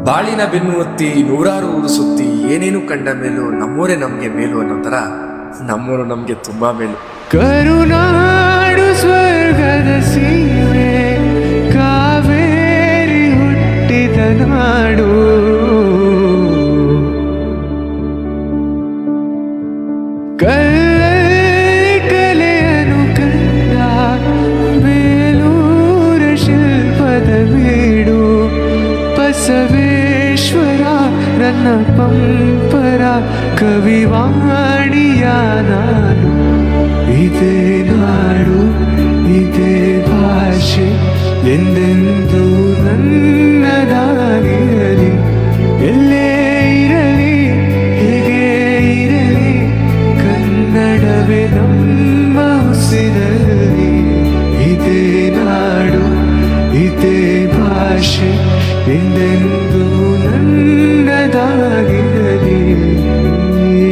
ಬಾಳಿನ ಬೆನ್ನು ಒತ್ತಿ ನೂರಾರು ಊರು ಸುತ್ತಿ ಏನೇನು ಕಂಡ ಮೇಲೂ ನಮ್ಮೂರೇ ನಮ್ಗೆ ಮೇಲು ಅನ್ನೋ ತರ ನಮ್ಮೂರು ನಮ್ಗೆ ತುಂಬಾ ಮೇಲು. ಕರುನಾಡು ಸ್ವರ್ಗದ ಸೀಮೆ, ಕಾವೇರಿ ಹುಟ್ಟಿದ ನಾಡು. ಕಲೆಯನ್ನು ಕಂಡ ಬೇಲೂರ ಶಿಲ್ಪದ ಬೀಡು. ಬಸವೇಶ್ವರ ನನ್ನ ಪಂಪರ ಕವಿವಾಣಿಯ ನಾನು. ಇದೇ ನಾಡು ಇದೇ ಭಾಷೆ ಎಂದೆಂದು ನನ್ನದಾಗಿರಲಿ. ಎಲ್ಲೇ ಇರಲಿ ಹೇಗೆ ಇರಲಿ ಕನ್ನಡವೇ ನಮ್ಮ ಉಸಿರಲ್ಲಿ. ಇದೇ ನಾಡು ಇದೇ ಭಾಷೆ ಎಂದೆಂದು